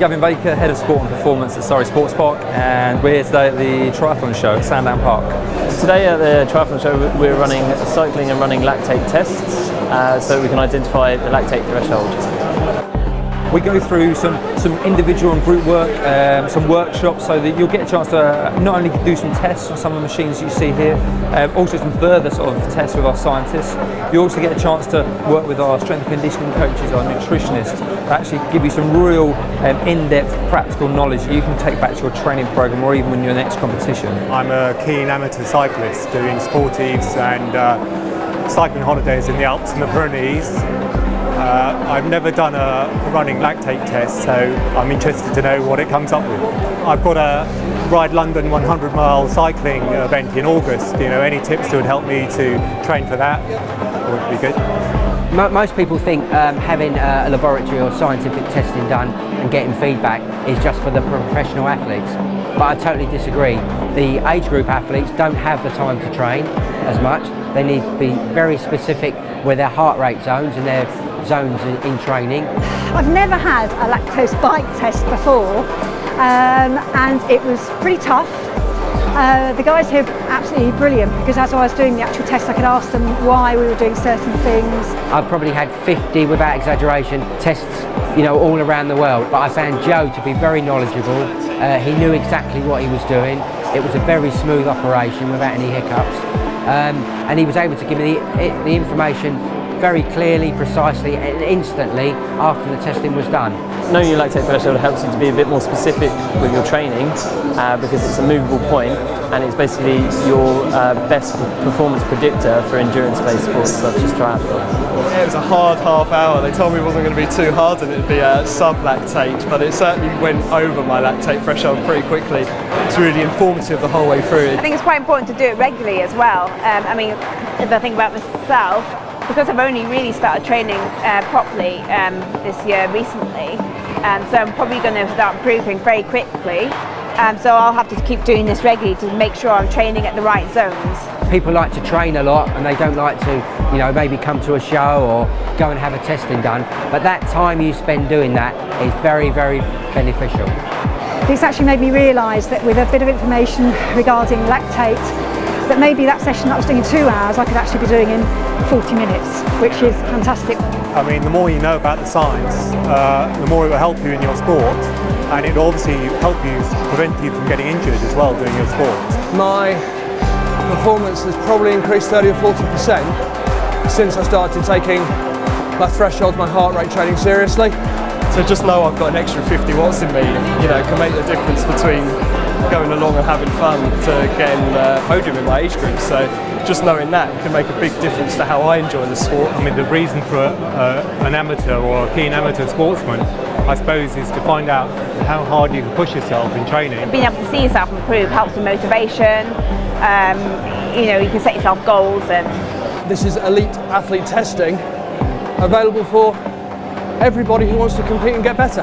Gavin Baker, Head of Sport and Performance at Surrey Sports Park, and we're here today at the Triathlon Show at Sandown Park. Today at the Triathlon Show we're running cycling and running lactate tests so that we can identify the lactate threshold. We go through some individual and group work, some workshops, so that you'll get a chance to not only do some tests on some of the machines you see here, also some further sort of tests with our scientists. You also get a chance to work with our strength and conditioning coaches, our nutritionists, to actually give you some real in-depth practical knowledge that you can take back to your training program or even when you're in the next competition. I'm a keen amateur cyclist doing sportives and cycling holidays in the Alps and the Pyrenees. I've never done a running lactate test, so I'm interested to know what it comes up with. I've got a Ride London 100-mile cycling event in August. You know, any tips that would help me to train for that would be good. Most people think having a laboratory or scientific testing done and getting feedback is just for the professional athletes, but I totally disagree. The age group athletes don't have the time to train as much. They need to be very specific with their heart rate zones and their zones in training. I've never had a lactose bike test before, and it was pretty tough. The guys here are absolutely brilliant, because as I was doing the actual test I could ask them why we were doing certain things. I've probably had 50, without exaggeration, tests, you know, all around the world, but I found Joe to be very knowledgeable. He knew exactly what he was doing. It was a very smooth operation without any hiccups, and he was able to give me the information very clearly, precisely and instantly after the testing was done. Knowing your lactate threshold helps you to be a bit more specific with your training because it's a movable point and it's basically your best performance predictor for endurance-based sports such as triathlon. It was a hard half hour. They told me it wasn't going to be too hard and it would be sub-lactate, but it certainly went over my lactate threshold pretty quickly. It's really informative the whole way through. I think it's quite important to do it regularly as well. I mean, if I think about myself, because I've only really started training properly this year recently, so I'm probably going to start improving very quickly. So I'll have to keep doing this regularly to make sure I'm training at the right zones. People like to train a lot and they don't like to, you know, maybe come to a show or go and have a testing done. But that time you spend doing that is very, very beneficial. It's actually made me realise that with a bit of information regarding lactate, that maybe that session that I was doing in 2 hours I could actually be doing in 40 minutes, which is fantastic. I mean, the more you know about the science, the more it will help you in your sport, and it will obviously help you, prevent you from getting injured as well doing your sport. My performance has probably increased 30 or 40% since I started taking my threshold, my heart rate training seriously. So just know I've got an extra 50 watts in me, you know, can make the difference between going along and having fun to getting the podium in my age group. So just knowing that can make a big difference to how I enjoy the sport. I mean, the reason for an amateur or a keen amateur sportsman, I suppose, is to find out how hard you can push yourself in training. Being able to see yourself improve helps with motivation. You know, you can set yourself goals. And This is elite athlete testing, available for everybody who wants to compete and get better.